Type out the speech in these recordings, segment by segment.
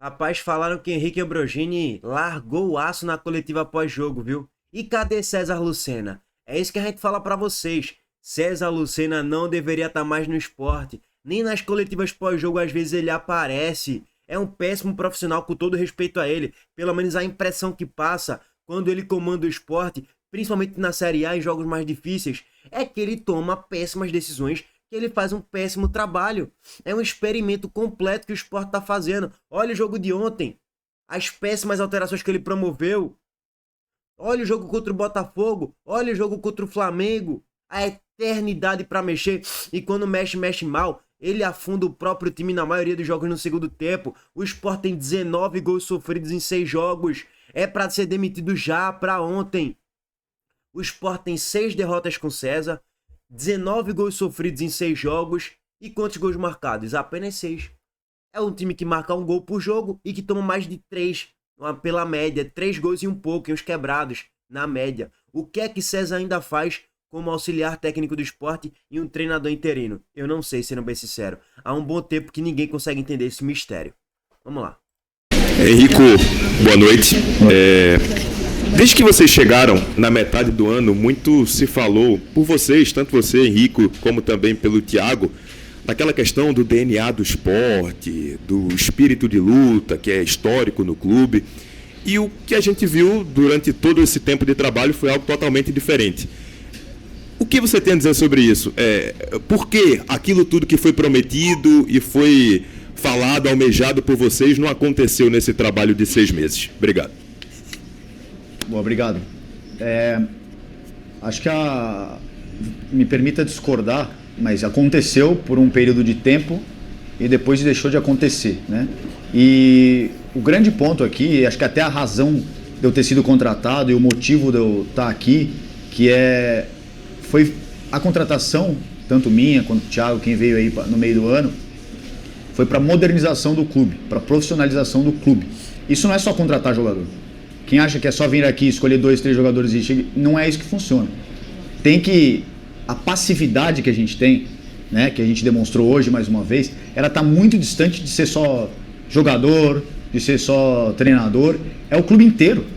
Rapaz, falaram que Henrique Ambrogini largou o aço na coletiva pós-jogo, viu? E cadê César Lucena? É isso que a gente fala pra vocês. César Lucena não deveria estar mais no esporte. Nem nas coletivas pós-jogo às vezes ele aparece. É um péssimo profissional, com todo respeito a ele. Pelo menos a impressão que passa quando ele comanda o esporte, principalmente na Série A, em jogos mais difíceis, é que ele toma péssimas decisões, que ele faz um péssimo trabalho. É um experimento completo que o esporte está fazendo. Olha o jogo de ontem, as péssimas alterações que ele promoveu. Olha o jogo contra o Botafogo, olha o jogo contra o Flamengo. A eternidade para mexer, e quando mexe, mexe mal. Ele afunda o próprio time na maioria dos jogos no segundo tempo. O Sport tem 19 gols sofridos em 6 jogos. É para ser demitido já, para ontem. O Sport tem 6 derrotas com César, 19 gols sofridos em 6 jogos. E quantos gols marcados? Apenas 6. É um time que marca um gol por jogo e que toma mais de 3 pela média. 3 gols e um pouco, e uns quebrados na média. O que é que César ainda faz como auxiliar técnico do esporte e um treinador interino? Eu não sei, sendo bem sincero. Há um bom tempo que ninguém consegue entender esse mistério. Vamos lá. Henrico, boa noite. Desde que vocês chegaram na metade do ano, muito se falou por vocês, tanto você, Henrico, como também pelo Thiago, daquela questão do DNA do esporte, do espírito de luta, que é histórico no clube. E o que a gente viu durante todo esse tempo de trabalho foi algo totalmente diferente. O que você tem a dizer sobre isso? Por que aquilo tudo que foi prometido e foi falado, almejado por vocês, não aconteceu nesse trabalho de 6 meses? Obrigado. Bom, obrigado. Acho que me permita discordar, mas aconteceu por um período de tempo e depois deixou de acontecer, né? E o grande ponto aqui, acho que até a razão de eu ter sido contratado e o motivo de eu estar aqui, foi a contratação, tanto minha quanto do Thiago, quem veio aí no meio do ano, foi para modernização do clube, para profissionalização do clube. Isso não é só contratar jogador. Quem acha que é só vir aqui, escolher 2, 3 jogadores e chegar, não é isso que funciona. A passividade que a gente tem, né, que a gente demonstrou hoje mais uma vez, ela está muito distante de ser só jogador, de ser só treinador. É o clube inteiro,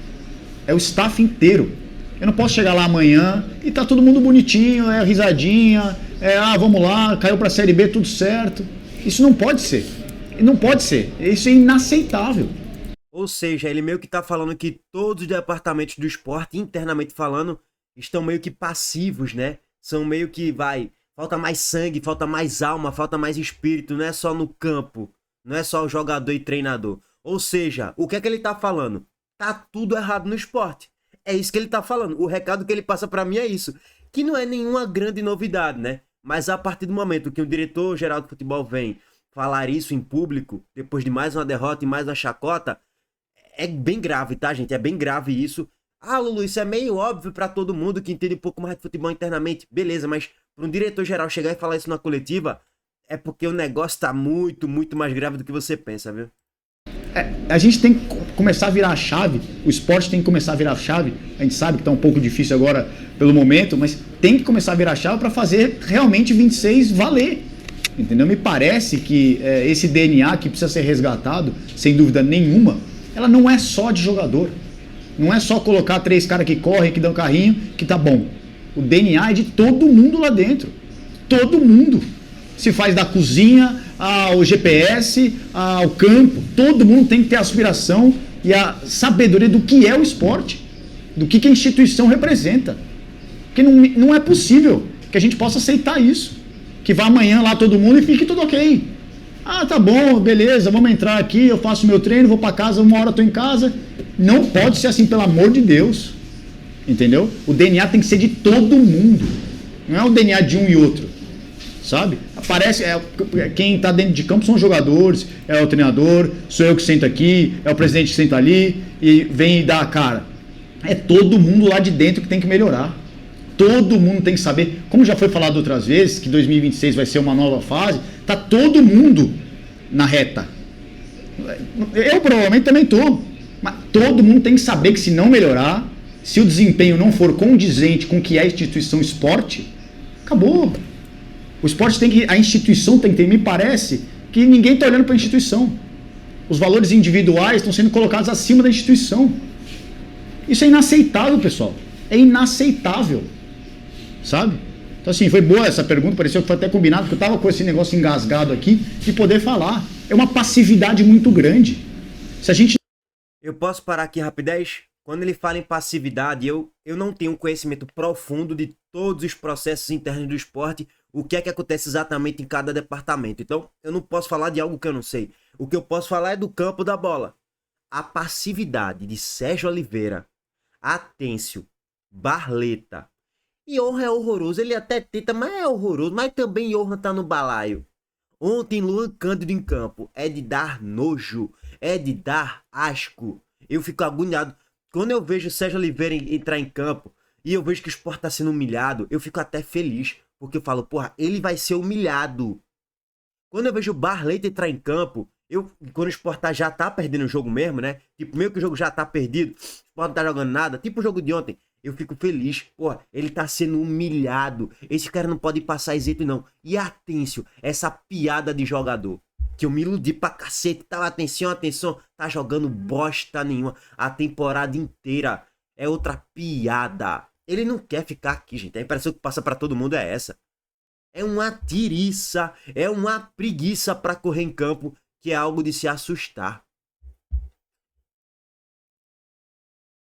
é o staff inteiro. Eu não posso chegar lá amanhã e tá todo mundo bonitinho, risadinha, vamos lá, caiu pra Série B, tudo certo. Isso não pode ser. Não pode ser. Isso é inaceitável. Ou seja, ele meio que tá falando que todos os departamentos do esporte, internamente falando, estão meio que passivos, né? São meio que, falta mais sangue, falta mais alma, falta mais espírito, não é só no campo, não é só o jogador e treinador. Ou seja, o que é que ele tá falando? Tá tudo errado no esporte. É isso que ele tá falando. O recado que ele passa pra mim é isso. Que não é nenhuma grande novidade, né? Mas a partir do momento que o diretor-geral de futebol vem falar isso em público, depois de mais uma derrota e mais uma chacota, é bem grave, tá, gente? É bem grave isso. Lulu, isso é meio óbvio pra todo mundo que entende um pouco mais de futebol internamente. Beleza, mas pra um diretor-geral chegar e falar isso na coletiva, é porque o negócio tá muito, muito mais grave do que você pensa, viu? A gente tem que começar a virar a chave, o esporte tem que começar a virar a chave. A gente sabe que está um pouco difícil agora pelo momento, mas tem que começar a virar a chave para fazer realmente 26 valer. Entendeu? Me parece que esse DNA que precisa ser resgatado, sem dúvida nenhuma, ela não é só de jogador. Não é só colocar 3 caras que correm, que dão carrinho, que tá bom. O DNA é de todo mundo lá dentro. Todo mundo. Se faz da cozinha ao GPS, ao campo, todo mundo tem que ter a aspiração e a sabedoria do que é o esporte, do que a instituição representa. Porque não é possível que a gente possa aceitar isso, que vá amanhã lá todo mundo e fique tudo ok. Tá bom, beleza, vamos entrar aqui, eu faço meu treino, vou para casa, 1 hora eu tô em casa. Não pode ser assim, pelo amor de Deus. Entendeu? O DNA tem que ser de todo mundo, não é o DNA de um e outro. Sabe? Aparece, quem está dentro de campo são os jogadores, é o treinador, sou eu que sento aqui, é o presidente que senta ali e vem e dá a cara. É todo mundo lá de dentro que tem que melhorar. Todo mundo tem que saber, como já foi falado outras vezes, que 2026 vai ser uma nova fase, tá todo mundo na reta. Eu provavelmente também tô, mas todo mundo tem que saber que se não melhorar, se o desempenho não for condizente com o que é a instituição esporte, acabou. O esporte a instituição tem que ter, me parece que ninguém está olhando para a instituição. Os valores individuais estão sendo colocados acima da instituição. Isso é inaceitável, pessoal. É inaceitável. Sabe? Então, assim, foi boa essa pergunta, pareceu que foi até combinado, porque eu estava com esse negócio engasgado aqui, de poder falar. É uma passividade muito grande. Se a gente... Eu posso parar aqui rapidez? Quando ele fala em passividade, eu não tenho um conhecimento profundo de todos os processos internos do esporte, o que é que acontece exatamente em cada departamento. Então, eu não posso falar de algo que eu não sei. O que eu posso falar é do campo da bola. A passividade de Sérgio Oliveira, Atêncio, Barleta. Johan é horroroso, ele até tenta, mas é horroroso. Mas também Johan tá no balaio. Ontem, Luan Cândido em campo. É de dar nojo, é de dar asco. Eu fico agoniado. Quando eu vejo Sérgio Oliveira entrar em campo e eu vejo que o Sport tá sendo humilhado, eu fico até feliz. Porque eu falo, porra, ele vai ser humilhado. Quando eu vejo o Barleta entrar em campo, quando o Sport já tá perdendo o jogo mesmo, né? Tipo, meio que o jogo já tá perdido, o Sport não tá jogando nada, tipo o jogo de ontem. Eu fico feliz, porra, ele tá sendo humilhado. Esse cara não pode passar isento, não. E Atêncio, essa piada de jogador. Que eu me iludi pra cacete. Tava, atenção, tá jogando bosta nenhuma. A temporada inteira é outra piada. Ele não quer ficar aqui, gente. A impressão que passa pra todo mundo é essa. É uma tiriça, é uma preguiça pra correr em campo, que é algo de se assustar.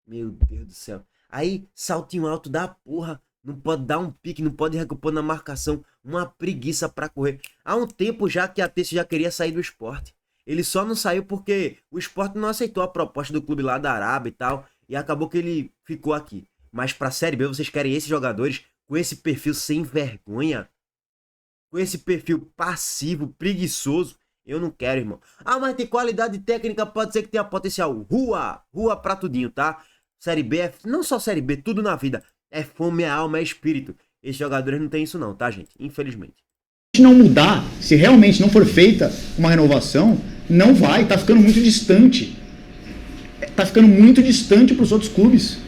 Meu Deus do céu. Aí, saltinho alto da porra. Não pode dar um pique, não pode recompor na marcação. Uma preguiça pra correr. Há um tempo já que a Atêncio já queria sair do esporte. Ele só não saiu porque o esporte não aceitou a proposta do clube lá da Arábia e tal. E acabou que ele ficou aqui. Mas pra Série B, vocês querem esses jogadores com esse perfil sem vergonha? Com esse perfil passivo, preguiçoso? Eu não quero, irmão. Ah, mas tem qualidade técnica, pode ser que tenha potencial. Rua pra tudinho, tá? Série B, não só Série B, tudo na vida. É fome, é alma, é espírito. Esses jogadores não tem isso não, tá, gente? Infelizmente. Se não mudar, se realmente não for feita uma renovação, não vai, tá ficando muito distante. Tá ficando muito distante pros outros clubes.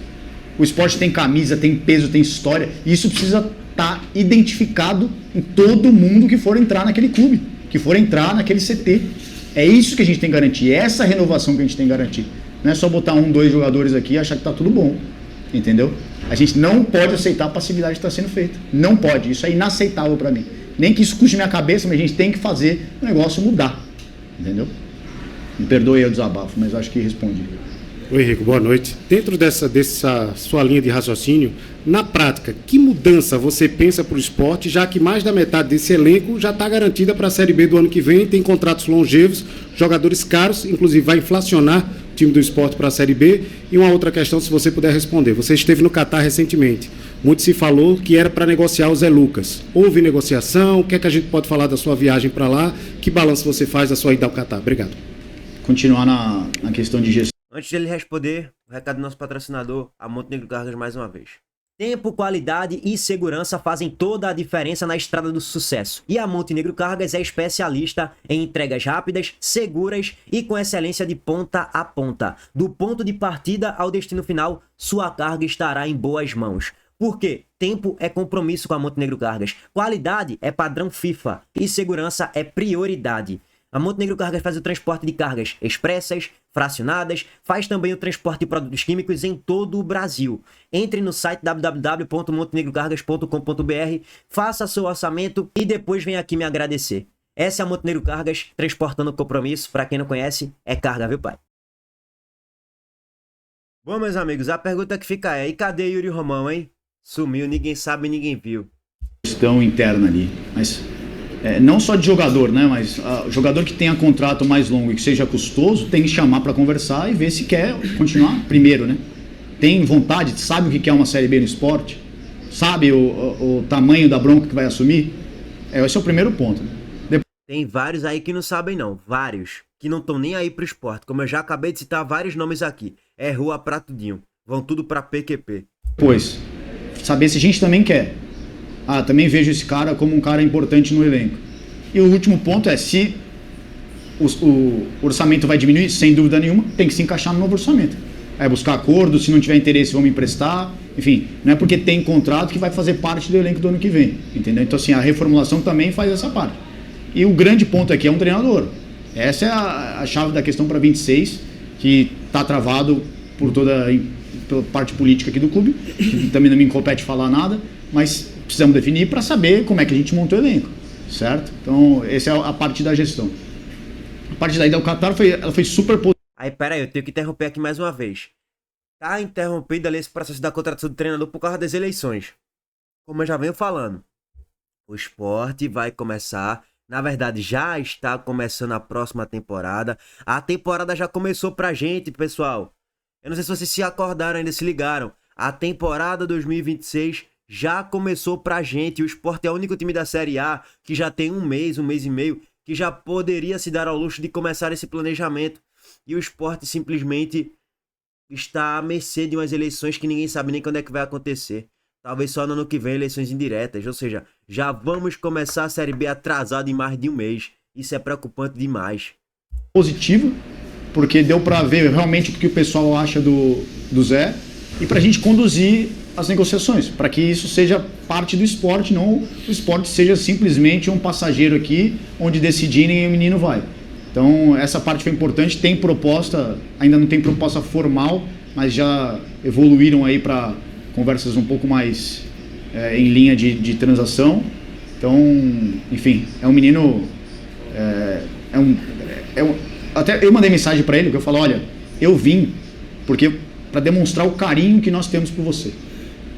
O esporte tem camisa, tem peso, tem história. E isso precisa estar identificado em todo mundo que for entrar naquele clube, que for entrar naquele CT. É isso que a gente tem que garantir, é essa renovação que a gente tem que garantir. Não é só botar 1, 2 jogadores aqui e achar que tá tudo bom. Entendeu? A gente não pode aceitar a passividade que está sendo feita. Não pode. Isso é inaceitável para mim. Nem que isso custe minha cabeça, mas a gente tem que fazer o negócio mudar. Entendeu? Me perdoe aí o desabafo, mas eu acho que respondi. Oi, Rico, boa noite. Dentro dessa sua linha de raciocínio, na prática, que mudança você pensa para o esporte, já que mais da metade desse elenco já está garantida para a Série B do ano que vem, tem contratos longevos, jogadores caros, inclusive vai inflacionar o time do esporte para a Série B. E uma outra questão, se você puder responder. Você esteve no Catar recentemente. Muito se falou que era para negociar o Zé Lucas. Houve negociação? O que é que a gente pode falar da sua viagem para lá? Que balanço você faz da sua ida ao Catar? Obrigado. Continuar na questão de gestão. Antes de ele responder, o recado do nosso patrocinador, a Montenegro Cargas, mais uma vez. Tempo, qualidade e segurança fazem toda a diferença na estrada do sucesso. E a Montenegro Cargas é especialista em entregas rápidas, seguras e com excelência de ponta a ponta. Do ponto de partida ao destino final, sua carga estará em boas mãos. Por quê? Tempo é compromisso com a Montenegro Cargas. Qualidade é padrão FIFA. E segurança é prioridade. A Montenegro Cargas faz o transporte de cargas expressas, fracionadas, faz também o transporte de produtos químicos em todo o Brasil. Entre no site www.montenegrocargas.com.br, faça seu orçamento e depois vem aqui me agradecer. Essa é a Montenegro Cargas, transportando compromisso. Para quem não conhece, é carga, viu, pai? Bom, meus amigos, a pergunta que fica é: e cadê Yuri Romão, hein? Sumiu, ninguém sabe, ninguém viu. Questão interna ali, mas... não só de jogador, né? Mas jogador que tenha contrato mais longo e que seja custoso, tem que chamar para conversar e ver se quer continuar primeiro, né? Tem vontade, sabe o que é uma Série B no esporte? Sabe o tamanho da bronca que vai assumir? Esse é o primeiro ponto. Tem vários aí que não sabem não, vários, que não estão nem aí pro esporte. Como eu já acabei de citar vários nomes aqui. É rua pra tudinho, vão tudo pra PQP. Pois, saber se a gente também quer. Também vejo esse cara como um cara importante no elenco. E o último ponto é, se o orçamento vai diminuir, sem dúvida nenhuma, tem que se encaixar no novo orçamento. É buscar acordo, se não tiver interesse, vamos emprestar. Enfim, não é porque tem contrato que vai fazer parte do elenco do ano que vem. Entendeu? Então, assim, a reformulação também faz essa parte. E o grande ponto aqui é um treinador. Essa é a chave da questão para 26, que está travado pela parte política aqui do clube, que também não me compete falar nada, mas precisamos definir para saber como é que a gente montou o elenco, certo? Então, essa é a parte da gestão. A parte da ida ao Qatar ela foi super positiva. Aí, pera aí, eu tenho que interromper aqui mais uma vez. Tá interrompido ali esse processo da contratação do treinador por causa das eleições. Como eu já venho falando, o Sport vai começar, na verdade já está começando a próxima temporada. A temporada já começou pra gente, pessoal. Eu não sei se vocês se acordaram ainda, se ligaram. A temporada 2026 já começou pra gente. O Sport é o único time da Série A que já tem um mês e meio, que já poderia se dar ao luxo de começar esse planejamento. E o Sport simplesmente está à mercê de umas eleições que ninguém sabe nem quando é que vai acontecer. Talvez só no ano que vem, eleições indiretas. Ou seja, já vamos começar a Série B atrasado em mais de um mês. Isso é preocupante demais. Positivo, porque deu para ver realmente o que o pessoal acha do Zé e para a gente conduzir as negociações, para que isso seja parte do esporte, não o esporte seja simplesmente um passageiro aqui, onde decidirem e o menino vai. Então, essa parte foi importante. Tem proposta, ainda não tem proposta formal, mas já evoluíram aí para conversas um pouco mais em linha de transação. Então, enfim, é um menino... até eu mandei mensagem para ele, porque eu falo, olha, eu vim para demonstrar o carinho que nós temos por você.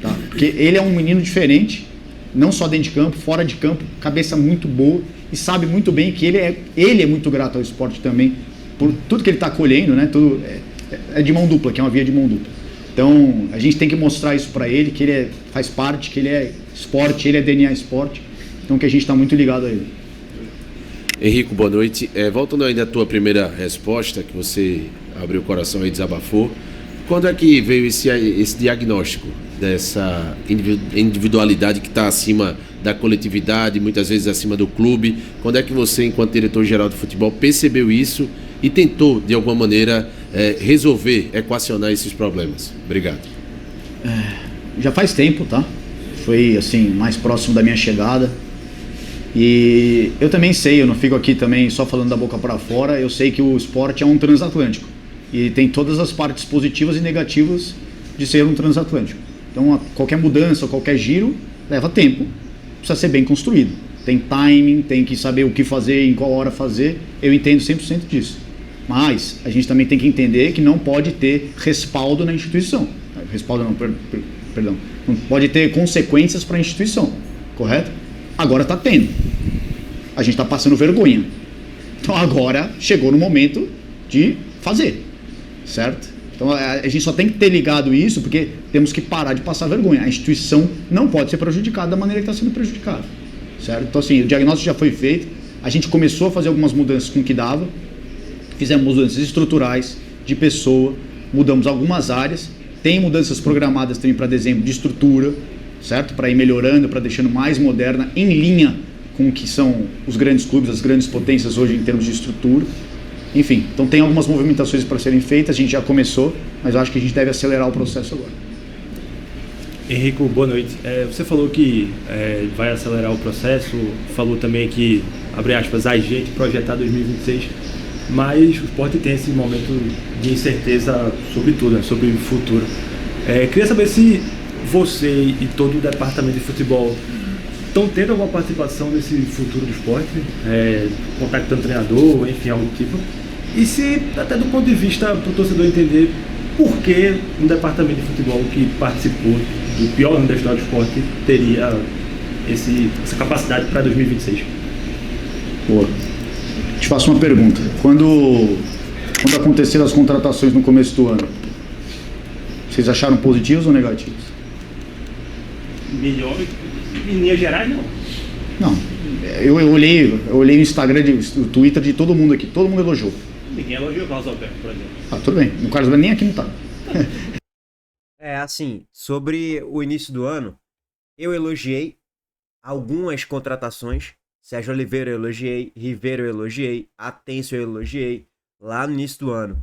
Tá? Porque ele é um menino diferente, não só dentro de campo, fora de campo, cabeça muito boa, e sabe muito bem que ele é muito grato ao esporte também, por tudo que ele está colhendo, né? Tudo é de mão dupla, que é uma via de mão dupla. Então, a gente tem que mostrar isso para ele, que ele faz parte, que ele é esporte, ele é DNA esporte, então que a gente está muito ligado a ele. Henrico, boa noite. Voltando ainda à tua primeira resposta, que você abriu o coração e desabafou, quando é que veio esse diagnóstico dessa individualidade que está acima da coletividade, muitas vezes acima do clube? Quando é que você, enquanto diretor-geral de futebol, percebeu isso e tentou, de alguma maneira, resolver, equacionar esses problemas? Obrigado. Já faz tempo, tá? Foi, assim, mais próximo da minha chegada. E eu também sei, eu não fico aqui também só falando da boca para fora, eu sei que o esporte é um transatlântico. E tem todas as partes positivas e negativas de ser um transatlântico. Então, qualquer mudança, qualquer giro, leva tempo, precisa ser bem construído. Tem timing, tem que saber o que fazer, em qual hora fazer, eu entendo 100% disso. Mas a gente também tem que entender que não pode ter respaldo na instituição. Respaldo não, perdão. Não pode ter consequências para a instituição, correto? Agora está tendo. A gente está passando vergonha. Então agora chegou no momento de fazer, certo? Então a gente só tem que ter ligado isso, porque temos que parar de passar vergonha. A instituição não pode ser prejudicada da maneira que está sendo prejudicada, certo? Então assim, o diagnóstico já foi feito, a gente começou a fazer algumas mudanças com o que dava, fizemos mudanças estruturais, de pessoa, mudamos algumas áreas, tem mudanças programadas também para dezembro de estrutura, certo? Para ir melhorando, para deixando mais moderna, em linha com o que são os grandes clubes, as grandes potências hoje em termos de estrutura. Enfim, então tem algumas movimentações para serem feitas, a gente já começou, mas eu acho que a gente deve acelerar o processo agora. Henrico, boa noite. Você falou que vai acelerar o processo, falou também que, abre aspas, há jeito de projetar 2026, mas o Sport tem esse momento de incerteza sobre tudo, né, sobre o futuro. Queria saber se você e todo o departamento de futebol estão tendo alguma participação nesse futuro do Sport, contactando treinador, enfim, algo do tipo. E se, até do ponto de vista para o torcedor entender por que um departamento de futebol que participou do pior ano da história do Sport teria essa capacidade para 2026. Boa. Te faço uma pergunta. Quando aconteceram as contratações no começo do ano, vocês acharam positivos ou negativos? Melhor, em linhas gerais, não. Não. Eu olhei o Instagram, o Twitter de todo mundo aqui. Todo mundo elogiou. Ninguém elogiou o Carlos Alberto, por exemplo. Ah, tudo bem. No Carlos Alberto nem aqui não tá. Assim, sobre o início do ano, eu elogiei algumas contratações. Sérgio Oliveira eu elogiei, Ribeiro eu elogiei, Atencio eu elogiei, lá no início do ano.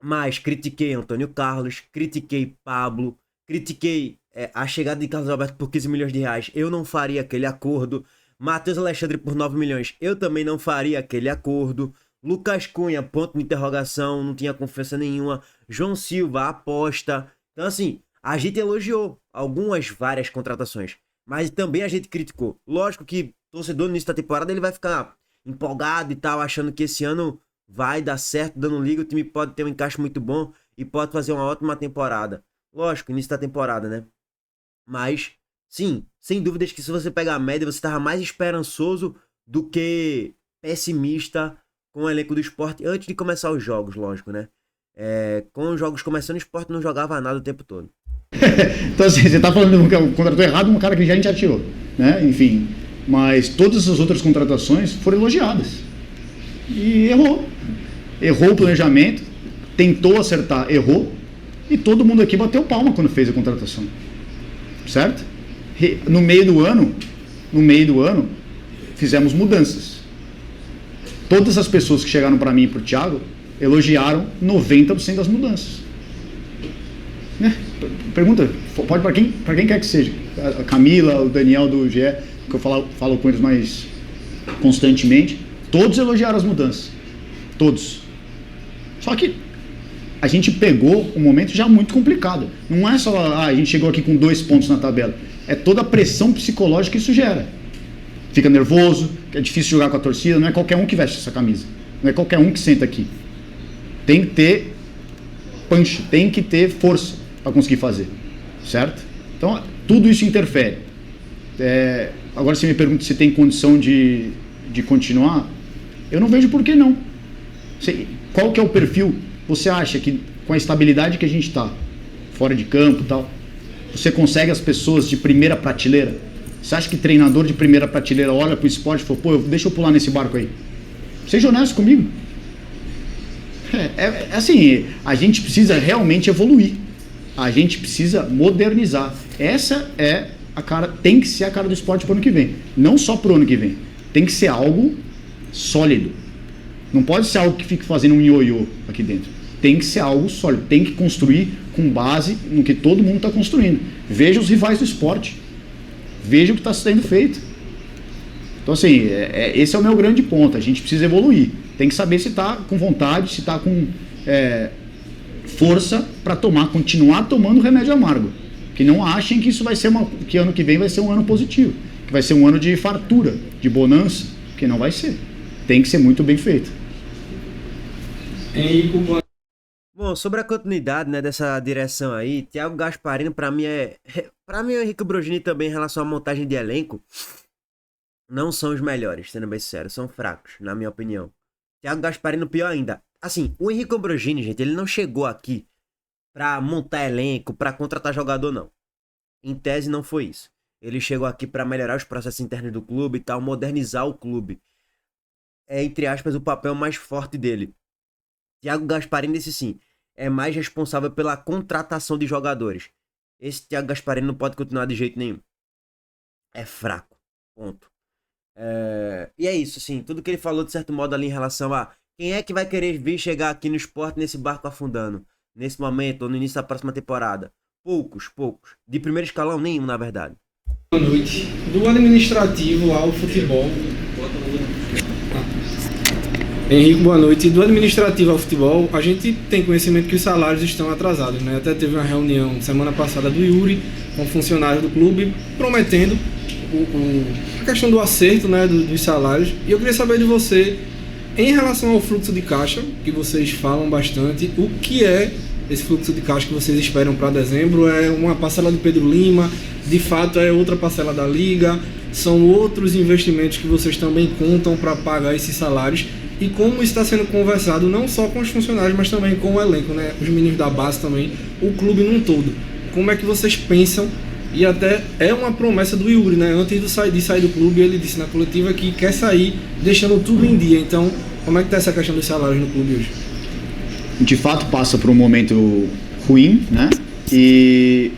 Mas critiquei Antônio Carlos, critiquei Pablo, critiquei a chegada de Carlos Alberto por 15 milhões de reais. Eu não faria aquele acordo, Matheus Alexandre por 9 milhões, eu também não faria aquele acordo. Lucas Cunha, ponto de interrogação, não tinha confiança nenhuma. João Silva, aposta. Então assim, a gente elogiou várias contratações, mas também a gente criticou. Lógico que o torcedor no início da temporada ele vai ficar empolgado e tal, achando que esse ano vai dar certo, dando liga, o time pode ter um encaixe muito bom e pode fazer uma ótima temporada. Lógico, início da temporada, né? Mas, sim, sem dúvidas que se você pegar a média, você estava mais esperançoso do que pessimista com o elenco do Sport antes de começar os jogos, lógico, né? Com os jogos começando, o Sport não jogava nada o tempo todo. Então assim, você tá falando que contratou errado um cara que a gente já tirou, né? Enfim, mas todas as outras contratações foram elogiadas. E errou. Errou o planejamento, tentou acertar, errou. E todo mundo aqui bateu palma quando fez a contratação. Certo? No meio do ano, fizemos mudanças. Todas as pessoas que chegaram para mim e para o Thiago elogiaram 90% das mudanças. Né? Pergunta, pode para quem quer que seja. A Camila, o Daniel do GE, que eu falo com eles mais constantemente, todos elogiaram as mudanças. Todos. Só que a gente pegou um momento já muito complicado. Não é só a gente chegou aqui com 2 pontos na tabela. É toda a pressão psicológica que isso gera. Fica nervoso, é difícil jogar com a torcida, não é qualquer um que veste essa camisa. Não é qualquer um que senta aqui. Tem que ter punch, tem que ter força para conseguir fazer. Certo? Então, tudo isso interfere. Agora você me pergunta se tem condição de continuar. Eu não vejo por que não. Qual que é o perfil? Você acha que com a estabilidade que a gente está, fora de campo e tal, você consegue as pessoas de primeira prateleira? Você acha que treinador de primeira prateleira olha pro esporte e fala, pô, deixa eu pular nesse barco aí? Seja honesto comigo. Assim, a gente precisa realmente evoluir. A gente precisa modernizar. Essa é a cara, tem que ser a cara do esporte pro ano que vem. Não só pro ano que vem. Tem que ser algo sólido. Não pode ser algo que fique fazendo um ioiô aqui dentro. Tem que ser algo sólido. Tem que construir com base no que todo mundo está construindo. Veja os rivais do esporte. Veja o que está sendo feito. Então, assim, esse é o meu grande ponto. A gente precisa evoluir. Tem que saber se está com vontade, se está com força para continuar tomando remédio amargo. Que não achem que isso vai ser que ano que vem vai ser um ano positivo. Que vai ser um ano de fartura, de bonança. Que não vai ser. Tem que ser muito bem feito. Bom, sobre a continuidade, né, dessa direção aí, Thiago Gasparino pra mim o Henrique Brogini também em relação à montagem de elenco, não são os melhores, sendo bem sincero, são fracos, na minha opinião. Thiago Gasparino pior ainda. Assim, o Henrique Brogini, gente, ele não chegou aqui pra montar elenco, pra contratar jogador, não. Em tese não foi isso. Ele chegou aqui pra melhorar os processos internos do clube e tal, modernizar o clube. Entre aspas, o papel mais forte dele. Thiago Gasparino, esse sim, é mais responsável pela contratação de jogadores. Esse Thiago Gasparino não pode continuar de jeito nenhum. É fraco. Ponto. E é isso, assim, tudo que ele falou de certo modo ali em relação a quem é que vai querer vir chegar aqui no esporte nesse barco afundando, nesse momento ou no início da próxima temporada. Poucos. De primeiro escalão, nenhum, na verdade. Boa noite. Do administrativo ao futebol. Henrique, boa noite. Do administrativo ao futebol, a gente tem conhecimento que os salários estão atrasados, né? Até teve uma reunião semana passada do Yuri com funcionários do clube prometendo a questão do acerto, né, dos salários. E eu queria saber de você, em relação ao fluxo de caixa, que vocês falam bastante, o que é esse fluxo de caixa que vocês esperam para dezembro? É uma parcela do Pedro Lima? De fato é outra parcela da Liga? São outros investimentos que vocês também contam para pagar esses salários? E como está sendo conversado não só com os funcionários, mas também com o elenco, né? Os meninos da base também, o clube num todo. Como é que vocês pensam? E até é uma promessa do Yuri, né? Antes de sair do clube, ele disse na coletiva que quer sair deixando tudo em dia. Então, como é que está essa questão dos salários no clube hoje? De fato passa por um momento ruim, né? E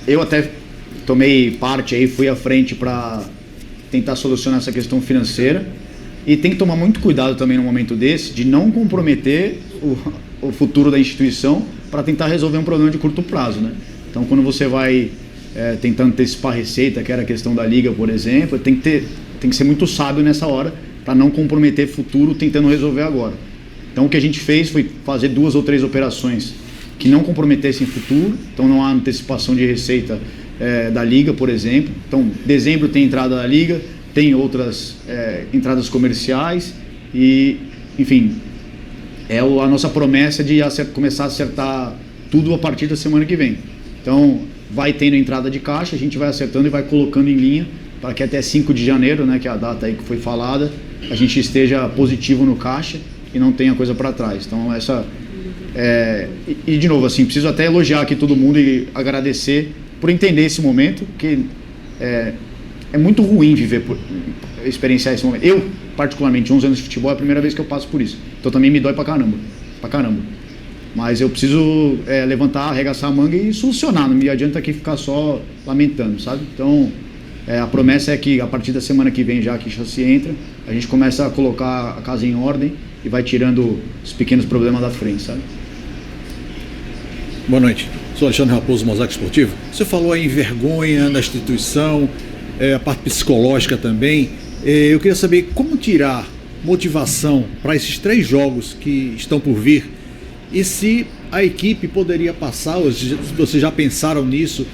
eu até tomei parte aí, fui à frente para tentar solucionar essa questão financeira. E tem que tomar muito cuidado também no momento desse, de não comprometer o futuro da instituição para tentar resolver um problema de curto prazo, né? Então, quando você vai tentar antecipar a receita, que era a questão da Liga, por exemplo, tem que ter tem que ser muito sábio nessa hora para não comprometer futuro tentando resolver agora. Então o que a gente fez foi fazer 2 ou 3 operações que não comprometessem futuro, então não há antecipação de receita da Liga, por exemplo. Então dezembro tem entrada da Liga, tem outras entradas comerciais e, enfim, a nossa promessa de começar a acertar tudo a partir da semana que vem. Então vai tendo entrada de caixa, a gente vai acertando e vai colocando em linha para que até 5 de janeiro, né, que é a data aí que foi falada, a gente esteja positivo no caixa e não tenha coisa para trás. Então de novo, assim, preciso até elogiar aqui todo mundo e agradecer por entender esse momento, que é muito ruim experienciar esse momento. Eu, particularmente, 11 anos de futebol, é a primeira vez que eu passo por isso. Então também me dói pra caramba. Mas eu preciso levantar, arregaçar a manga e solucionar. Não me adianta aqui ficar só lamentando, sabe? Então, a promessa é que a partir da semana que vem, já que Chassi entra, a gente começa a colocar a casa em ordem e vai tirando os pequenos problemas da frente, sabe? Boa noite. Sou Alexandre Raposo, Mosaico Esportivo. Você falou aí em vergonha na instituição, a parte psicológica também. Eu queria saber como tirar motivação para esses 3 jogos que estão por vir e se a equipe poderia passar, ou se vocês já pensaram nisso,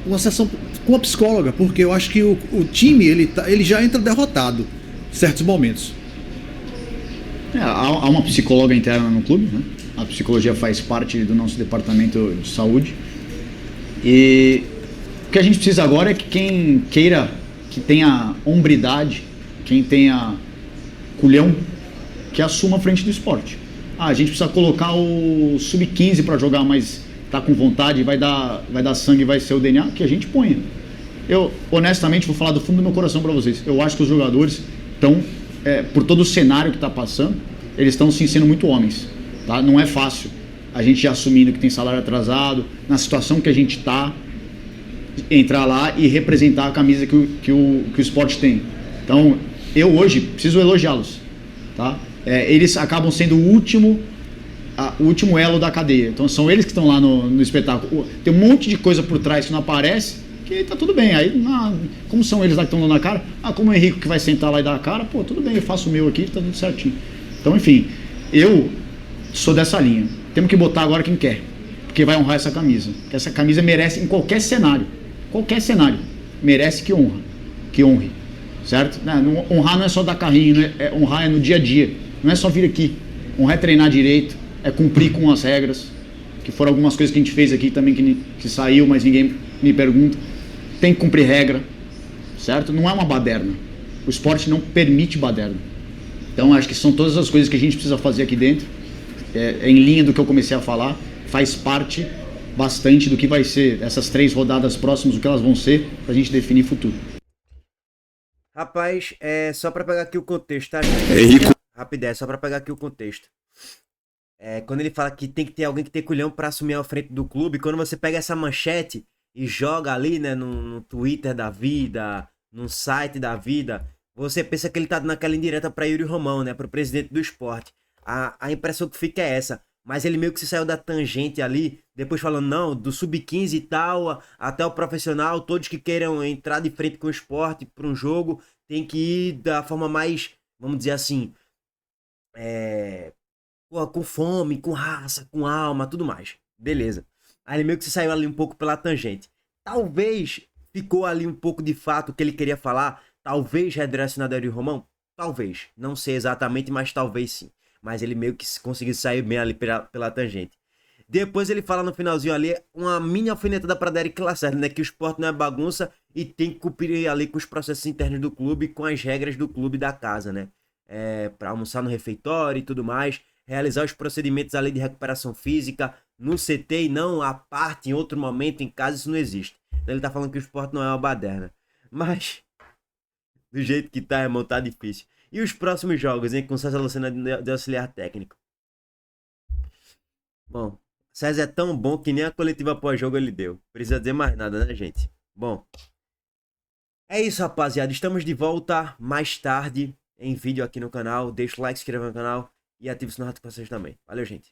uma sessão com a psicóloga, porque eu acho que o time ele já entra derrotado em certos momentos. Há uma psicóloga interna no clube, né? A psicologia faz parte do nosso departamento de saúde. E o que a gente precisa agora é que quem queira, que tenha hombridade, quem tenha culhão, que assuma a frente do esporte. A gente precisa colocar o sub-15 para jogar, mas tá com vontade, vai dar sangue, vai ser o DNA, que a gente ponha. Eu, honestamente, vou falar do fundo do meu coração para vocês. Eu acho que os jogadores estão, por todo o cenário que está passando, eles estão sim sendo muito homens. Tá? Não é fácil a gente já assumindo que tem salário atrasado, na situação que a gente está, entrar lá e representar a camisa que o esporte tem. Então, eu hoje preciso elogiá-los. Tá? Eles acabam sendo o último elo da cadeia. Então, são eles que estão lá no espetáculo. Tem um monte de coisa por trás que não aparece, que tá tudo bem. Aí, como são eles lá que estão dando a cara? Como o Henrique que vai sentar lá e dar a cara, pô, tudo bem, eu faço o meu aqui, tá tudo certinho. Então, enfim, eu sou dessa linha. Temos que botar agora quem quer, porque vai honrar essa camisa. Essa camisa merece em qualquer cenário, merece que honre, certo? Honrar não é só dar carrinho, honrar é no dia a dia, não é só vir aqui. Honrar é treinar direito, é cumprir com as regras, que foram algumas coisas que a gente fez aqui também que saiu, mas ninguém me pergunta. Tem que cumprir regra, certo? Não é uma baderna. O esporte não permite baderna. Então acho que são todas as coisas que a gente precisa fazer aqui dentro, em linha do que eu comecei a falar, faz parte bastante do que vai ser essas 3 rodadas próximas, o que elas vão ser, pra gente definir futuro. Rapaz, só pra pegar aqui o contexto, tá? Henrique. Rapidez, só pra pegar aqui o contexto. Quando ele fala que tem que ter alguém que tem culhão pra assumir a frente do clube, quando você pega essa manchete e joga ali, né, no Twitter da vida, no site da vida, você pensa que ele tá dando aquela indireta pra Yuri Romão, né, pro presidente do esporte. A impressão que fica é essa, mas ele meio que se saiu da tangente ali, depois falando, não, do sub-15 e tal, até o profissional, todos que queiram entrar de frente com o esporte para um jogo, tem que ir da forma mais, vamos dizer assim, com fome, com raça, com alma, tudo mais. Beleza. Aí ele meio que se saiu ali um pouco pela tangente. Talvez ficou ali um pouco de fato o que ele queria falar, talvez redirecionado a Yuri Romão, talvez, não sei exatamente, mas talvez sim. Mas ele meio que conseguiu sair bem ali pela tangente. Depois ele fala no finalzinho ali uma mini alfinetada para Derek Lacerda, né? Que o esporte não é bagunça e tem que cumprir ali com os processos internos do clube, com as regras do clube da casa, né? Para almoçar no refeitório e tudo mais, realizar os procedimentos ali de recuperação física no CT e não à parte, em outro momento, em casa, isso não existe. Então ele tá falando que o esporte não é uma baderna. Mas, do jeito que tá, irmão, tá difícil. E os próximos jogos, hein? Com César Lucena de auxiliar técnico. Bom, César é tão bom que nem a coletiva pós-jogo ele deu. Precisa dizer mais nada, né, gente? Bom, é isso, rapaziada. Estamos de volta mais tarde em vídeo aqui no canal. Deixa o like, se inscreva no canal e ative o sininho de notificações também. Valeu, gente.